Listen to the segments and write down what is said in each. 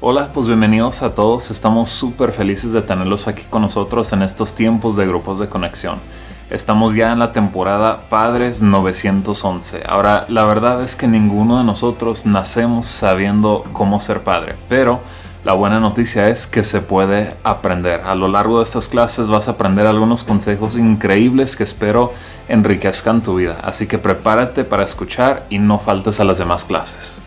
Hola, pues bienvenidos a todos. Estamos súper felices de tenerlos aquí con nosotros en estos tiempos de grupos de conexión. Estamos ya en la temporada Padres 911. Ahora, la verdad es que ninguno de nosotros nacemos sabiendo cómo ser padre, pero la buena noticia es que se puede aprender. A lo largo de estas clases vas a aprender algunos consejos increíbles que espero enriquezcan tu vida. Así que prepárate para escuchar y no faltes a las demás clases.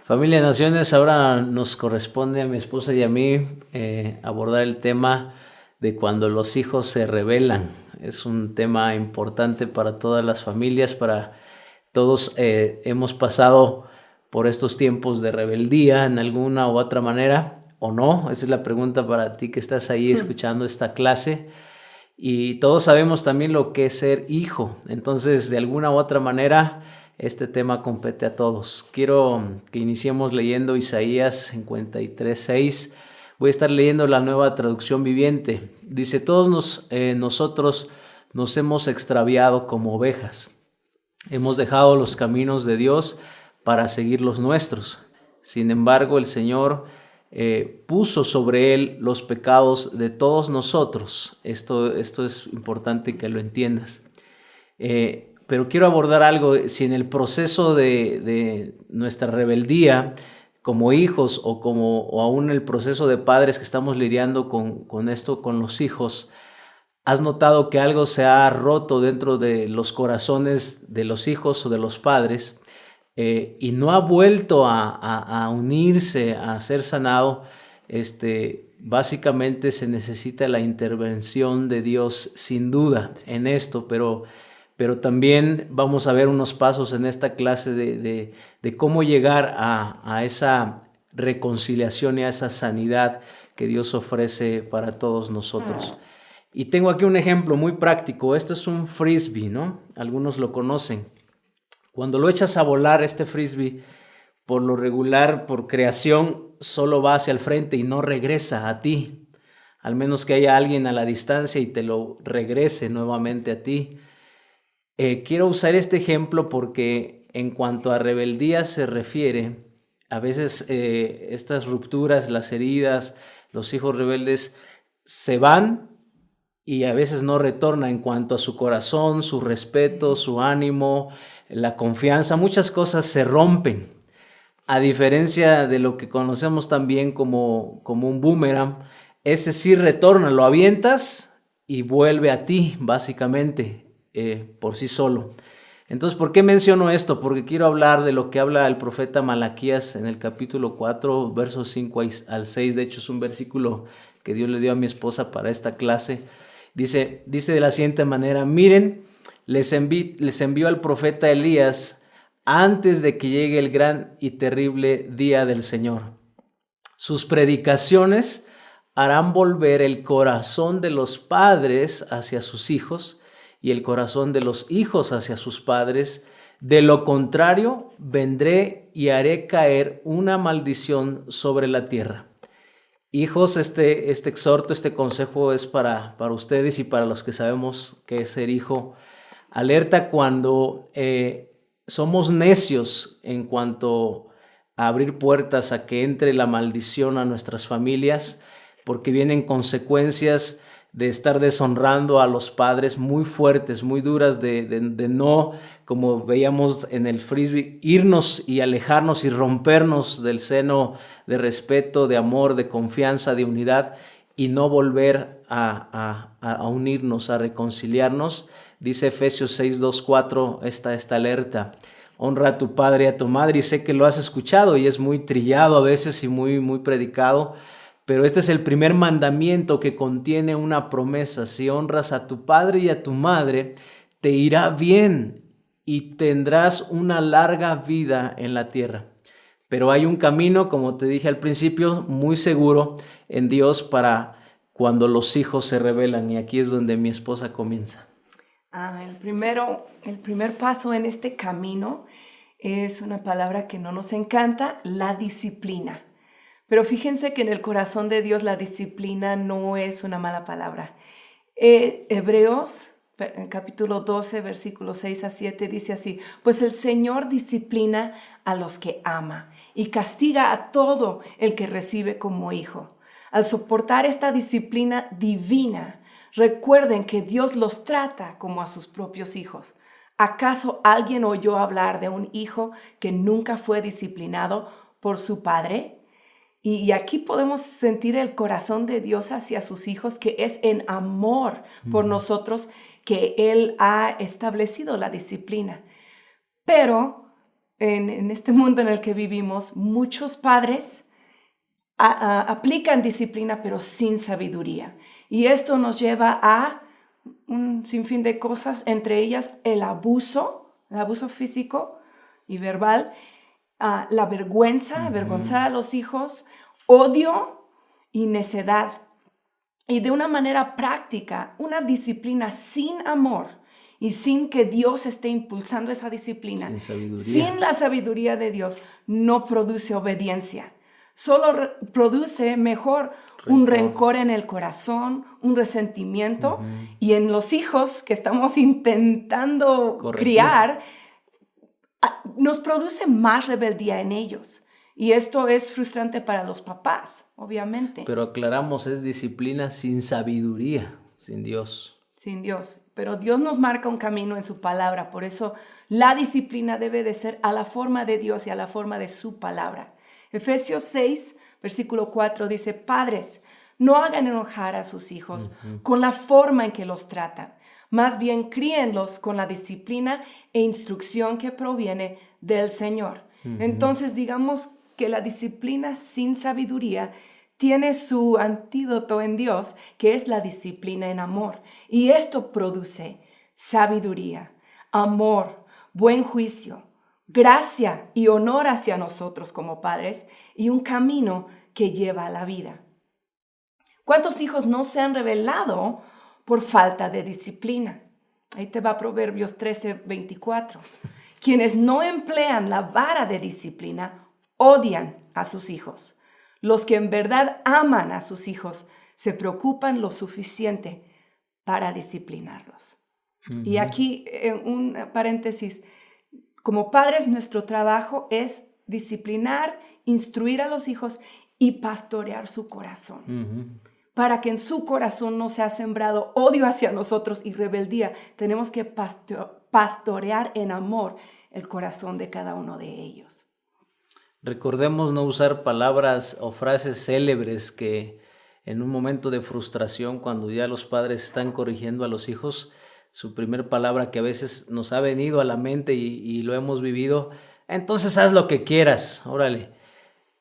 Familia Naciones, ahora nos corresponde a mi esposa y a mí abordar el tema de cuando los hijos se rebelan. Es un tema importante para todas las familias, para todos. Hemos pasado por estos tiempos de rebeldía en alguna u otra manera, ¿o no? Esa es la pregunta para ti que estás ahí escuchando esta clase. Y todos sabemos también lo que es ser hijo. Entonces, de alguna u otra manera, este tema compete a todos. Quiero que iniciemos leyendo Isaías 53:6. Voy a estar leyendo la Nueva Traducción Viviente. Dice: todos nosotros nos hemos extraviado como ovejas. Hemos dejado los caminos de Dios para seguir los nuestros. Sin embargo, el Señor puso sobre él los pecados de todos nosotros. Esto es importante que lo entiendas. Pero quiero abordar algo. Si en el proceso de nuestra rebeldía como hijos o aún el proceso de padres que estamos lidiando con esto, con los hijos, has notado que algo se ha roto dentro de los corazones de los hijos o de los padres, y no ha vuelto a unirse, a ser sanado, básicamente se necesita la intervención de Dios sin duda en esto, pero también vamos a ver unos pasos en esta clase de cómo llegar a esa reconciliación y a esa sanidad que Dios ofrece para todos nosotros. Y tengo aquí un ejemplo muy práctico. Esto es un frisbee, ¿no? Algunos lo conocen. Cuando lo echas a volar, este frisbee, por lo regular, por creación, solo va hacia el frente y no regresa a ti. Al menos que haya alguien a la distancia y te lo regrese nuevamente a ti. Quiero usar este ejemplo porque en cuanto a rebeldía se refiere, a veces estas rupturas, las heridas, los hijos rebeldes se van y a veces no retornan en cuanto a su corazón, su respeto, su ánimo, la confianza. Muchas cosas se rompen. A diferencia de lo que conocemos también como un boomerang, ese sí retorna, lo avientas y vuelve a ti, básicamente. Por sí solo. Entonces, ¿por qué menciono esto? Porque quiero hablar de lo que habla el profeta Malaquías en el capítulo 4, versos 5 al 6. De hecho, es un versículo que Dios le dio a mi esposa para esta clase. Dice de la siguiente manera: miren, les envío al profeta Elías antes de que llegue el gran y terrible día del Señor. Sus predicaciones harán volver el corazón de los padres hacia sus hijos y el corazón de los hijos hacia sus padres. De lo contrario, vendré y haré caer una maldición sobre la tierra. Hijos, este exhorto, este consejo es para ustedes y para los que sabemos qué es ser hijo. Alerta cuando somos necios en cuanto a abrir puertas a que entre la maldición a nuestras familias, porque vienen consecuencias de estar deshonrando a los padres muy fuertes, muy duras, de no, como veíamos en el frisbee, irnos y alejarnos y rompernos del seno de respeto, de amor, de confianza, de unidad, y no volver a unirnos, a reconciliarnos. Dice Efesios 6, 2, 4, esta alerta: honra a tu padre y a tu madre. Y sé que lo has escuchado y es muy trillado a veces y muy predicado, pero este es el primer mandamiento que contiene una promesa: si honras a tu padre y a tu madre, te irá bien y tendrás una larga vida en la tierra. Pero hay un camino, como te dije al principio, muy seguro en Dios para cuando los hijos se rebelan? Y aquí es donde mi esposa comienza. El primer paso en este camino es una palabra que no nos encanta, la disciplina. Pero fíjense que en el corazón de Dios la disciplina no es una mala palabra. Hebreos, capítulo 12, versículos 6 a 7, dice así: pues el Señor disciplina a los que ama y castiga a todo el que recibe como hijo. Al soportar esta disciplina divina, recuerden que Dios los trata como a sus propios hijos. ¿Acaso alguien oyó hablar de un hijo que nunca fue disciplinado por su padre? Y aquí podemos sentir el corazón de Dios hacia sus hijos, que es en amor por nosotros que Él ha establecido la disciplina. Pero en este mundo en el que vivimos, muchos padres aplican disciplina pero sin sabiduría. Y esto nos lleva a un sinfín de cosas, entre ellas el abuso físico y verbal, la vergüenza, avergonzar a los hijos, odio y necedad. Y de una manera práctica, una disciplina sin amor y sin que Dios esté impulsando esa disciplina, sin la sabiduría de Dios, no produce obediencia. Solo produce mejor un rencor en el corazón, un resentimiento, y en los hijos que estamos intentando criar, nos produce más rebeldía en ellos. Y esto es frustrante para los papás, obviamente. Pero aclaramos, es disciplina sin sabiduría, sin Dios. Sin Dios. Pero Dios nos marca un camino en su palabra. Por eso la disciplina debe de ser a la forma de Dios y a la forma de su palabra. Efesios 6, versículo 4 dice: padres, no hagan enojar a sus hijos con la forma en que los tratan. Más bien críenlos con la disciplina e instrucción que proviene del Señor. Entonces, digamos que la disciplina sin sabiduría tiene su antídoto en Dios, que es la disciplina en amor. Y esto produce sabiduría, amor, buen juicio, gracia y honor hacia nosotros como padres, y un camino que lleva a la vida. ¿Cuántos hijos no se han rebelado por falta de disciplina? Ahí te va Proverbios 13, 24. Quienes no emplean la vara de disciplina odian a sus hijos. Los que en verdad aman a sus hijos se preocupan lo suficiente para disciplinarlos. Y aquí un paréntesis. Como padres, nuestro trabajo es disciplinar, instruir a los hijos y pastorear su corazón. Para que en su corazón no sea sembrado odio hacia nosotros y rebeldía, tenemos que pastorear en amor el corazón de cada uno de ellos. Recordemos no usar palabras o frases célebres que en un momento de frustración, cuando ya los padres están corrigiendo a los hijos, su primer palabra que a veces nos ha venido a la mente y lo hemos vivido: entonces haz lo que quieras, órale.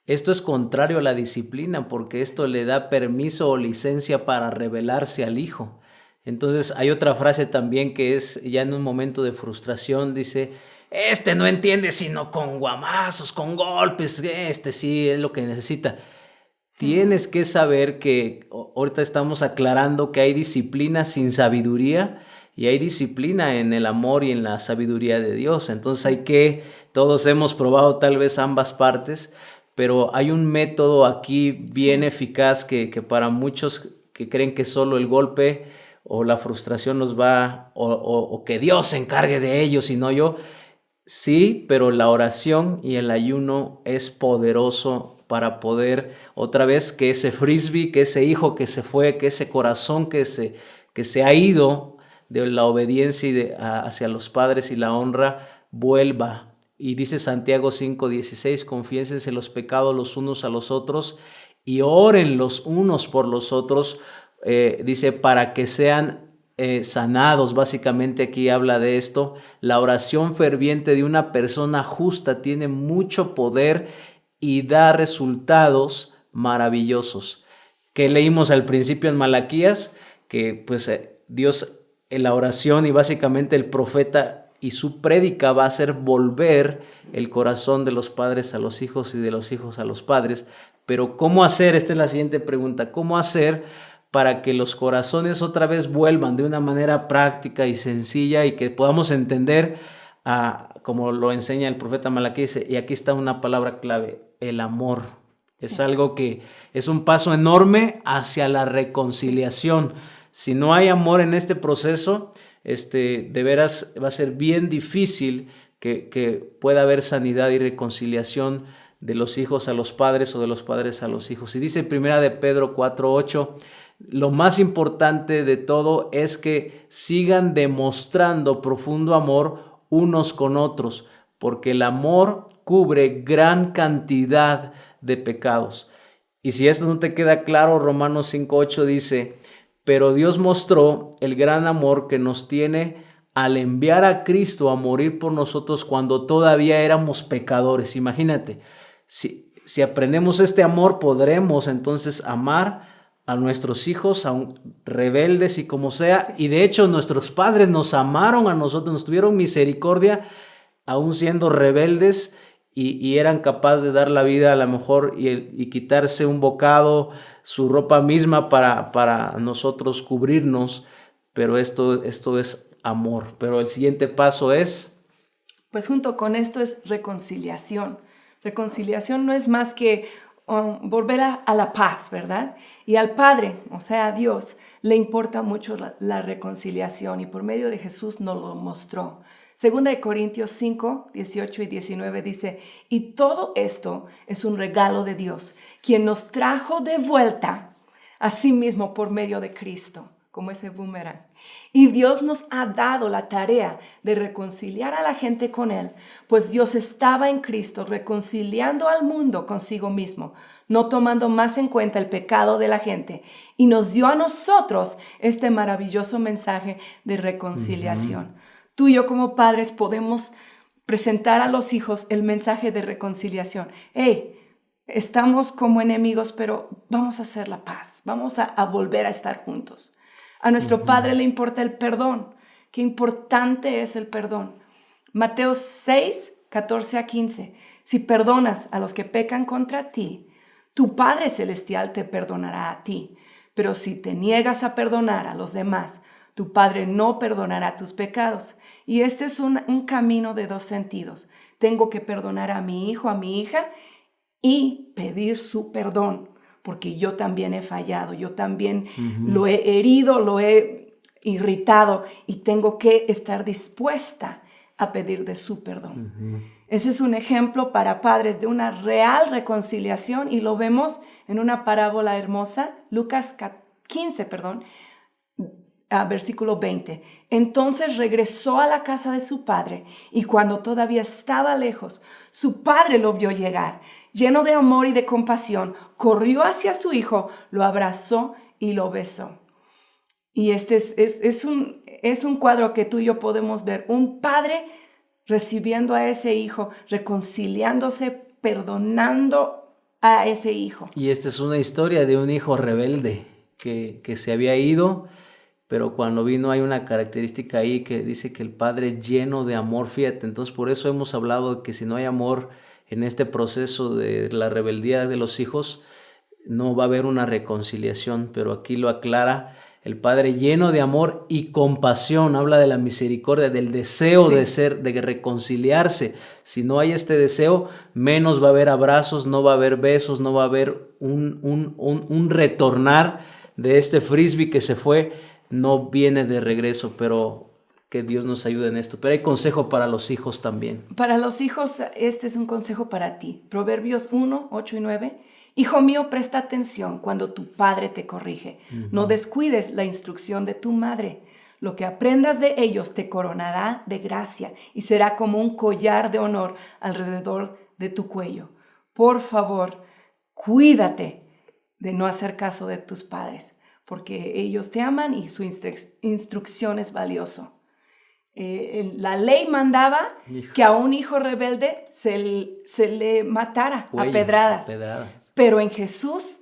Esto es contrario a la disciplina, porque esto le da permiso o licencia para rebelarse al hijo. Entonces hay otra frase también que es ya en un momento de frustración, dice: no entiende sino con guamazos, con golpes, sí es lo que necesita. Tienes que saber que ahorita estamos aclarando que hay disciplina sin sabiduría y hay disciplina en el amor y en la sabiduría de Dios. Entonces todos hemos probado tal vez ambas partes, pero hay un método aquí bien eficaz que para muchos que creen que solo el golpe o la frustración nos va, o que Dios se encargue de ellos y no yo. Sí, pero la oración y el ayuno es poderoso para poder otra vez que ese frisbee, que ese hijo que se fue, que ese corazón que se ha ido de la obediencia hacia los padres y la honra, vuelva. Y dice Santiago 5:16, confiénsense los pecados los unos a los otros y oren los unos por los otros, dice, para que sean sanados. Básicamente aquí habla de esto. La oración ferviente de una persona justa tiene mucho poder y da resultados maravillosos. Que leímos al principio en Malaquías, que pues Dios en la oración y básicamente el profeta y su prédica va a hacer volver el corazón de los padres a los hijos y de los hijos a los padres. Pero ¿cómo hacer? Esta es la siguiente pregunta. ¿Cómo hacer para que los corazones otra vez vuelvan de una manera práctica y sencilla y que podamos entender, como lo enseña el profeta Malaquías, y aquí está una palabra clave, el amor. Es algo que es un paso enorme hacia la reconciliación. Si no hay amor en este proceso, de veras va a ser bien difícil que pueda haber sanidad y reconciliación de los hijos a los padres o de los padres a los hijos. Y dice primera de Pedro 4:8, lo más importante de todo es que sigan demostrando profundo amor unos con otros, porque el amor cubre gran cantidad de pecados. Y si esto no te queda claro, Romanos 5:8 dice, pero Dios mostró el gran amor que nos tiene al enviar a Cristo a morir por nosotros cuando todavía éramos pecadores. Imagínate, si aprendemos este amor, podremos entonces amar a nuestros hijos, rebeldes y como sea. Sí. Y de hecho nuestros padres nos amaron a nosotros, nos tuvieron misericordia, aún siendo rebeldes, y eran capaces de dar la vida a lo mejor y quitarse un bocado, su ropa misma para nosotros cubrirnos. Pero esto es amor. Pero el siguiente paso es... Pues junto con esto es reconciliación. Reconciliación no es más que volver a la paz, ¿verdad? Y al Padre, o sea, a Dios, le importa mucho la reconciliación y por medio de Jesús nos lo mostró. Segunda de Corintios 5, 18 y 19 dice, y todo esto es un regalo de Dios, quien nos trajo de vuelta a sí mismo por medio de Cristo, como ese boomerang. Y Dios nos ha dado la tarea de reconciliar a la gente con Él, pues Dios estaba en Cristo reconciliando al mundo consigo mismo, no tomando más en cuenta el pecado de la gente, y nos dio a nosotros este maravilloso mensaje de reconciliación. Tú y yo como padres podemos presentar a los hijos el mensaje de reconciliación. Hey, estamos como enemigos, pero vamos a hacer la paz, vamos a volver a estar juntos. A nuestro Padre le importa el perdón. Qué importante es el perdón. Mateo 6, 14 a 15. Si perdonas a los que pecan contra ti, tu Padre Celestial te perdonará a ti. Pero si te niegas a perdonar a los demás, tu Padre no perdonará tus pecados. Y este es un camino de dos sentidos. Tengo que perdonar a mi hijo, a mi hija y pedir su perdón. Porque yo también he fallado, yo también lo he herido, lo he irritado y tengo que estar dispuesta a pedir de su perdón. Ese es un ejemplo para padres de una real reconciliación y lo vemos en una parábola hermosa, Lucas 15, versículo 20. Entonces regresó a la casa de su padre y cuando todavía estaba lejos, su padre lo vio llegar. Lleno de amor y de compasión, corrió hacia su hijo, lo abrazó y lo besó. Y este es un cuadro que tú y yo podemos ver. Un padre recibiendo a ese hijo, reconciliándose, perdonando a ese hijo. Y esta es una historia de un hijo rebelde que se había ido, pero cuando vino hay una característica ahí que dice que el padre lleno de amor, fíjate. Entonces por eso hemos hablado de que si no hay amor en este proceso de la rebeldía de los hijos, no va a haber una reconciliación, pero aquí lo aclara, el Padre lleno de amor y compasión, habla de la misericordia, del deseo de reconciliarse. Si no hay este deseo, menos va a haber abrazos, no va a haber besos, no va a haber un retornar de este frisbee que se fue, no viene de regreso, pero... que Dios nos ayude en esto. Pero hay consejo para los hijos también. Para los hijos, este es un consejo para ti. Proverbios 1, 8 y 9. Hijo mío, presta atención cuando tu padre te corrige. No descuides la instrucción de tu madre. Lo que aprendas de ellos te coronará de gracia y será como un collar de honor alrededor de tu cuello. Por favor, cuídate de no hacer caso de tus padres, porque ellos te aman y su instrucción es valioso. La ley mandaba que a un hijo rebelde se le matara a pedradas. Pero en Jesús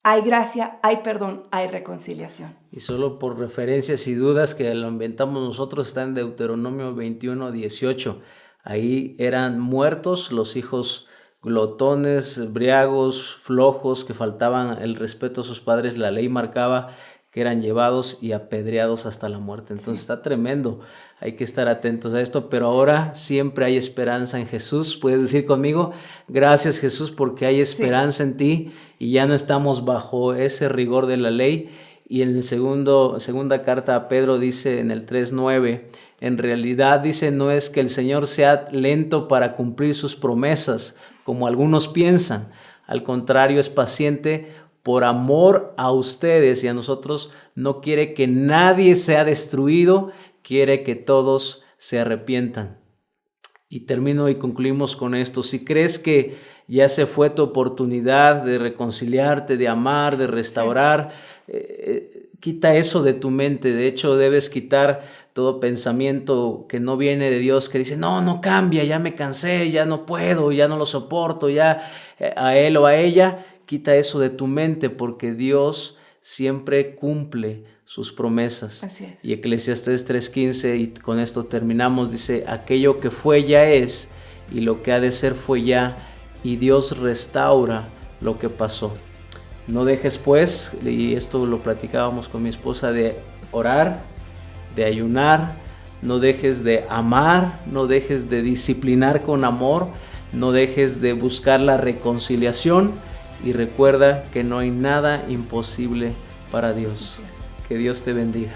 hay gracia, hay perdón, hay reconciliación. Y solo por referencias y dudas que lo inventamos nosotros, está en Deuteronomio 21, 18. Ahí eran muertos los hijos glotones, briagos, flojos, que faltaban el respeto a sus padres, la ley marcaba que eran llevados y apedreados hasta la muerte. Entonces está tremendo, hay que estar atentos a esto, pero ahora siempre hay esperanza en Jesús. Puedes decir conmigo, gracias Jesús, porque hay esperanza en ti y ya no estamos bajo ese rigor de la ley. Y en el segunda carta a Pedro dice en el 3:9, en realidad dice, no es que el Señor sea lento para cumplir sus promesas, como algunos piensan, al contrario es paciente por amor a ustedes y a nosotros, no quiere que nadie sea destruido, quiere que todos se arrepientan. Y termino y concluimos con esto. Si crees que ya se fue tu oportunidad de reconciliarte, de amar, de restaurar, quita eso de tu mente. De hecho, debes quitar todo pensamiento que no viene de Dios, que dice, no cambia, ya me cansé, ya no puedo, ya no lo soporto, ya a él o a ella. Quita eso de tu mente, porque Dios siempre cumple sus promesas. Así es. Y Eclesiastés 3:15, y con esto terminamos, dice, aquello que fue ya es, y lo que ha de ser fue ya, y Dios restaura lo que pasó. No dejes pues, y esto lo platicábamos con mi esposa, de orar, de ayunar, no dejes de amar, no dejes de disciplinar con amor, no dejes de buscar la reconciliación. Y recuerda que no hay nada imposible para Dios. Que Dios te bendiga.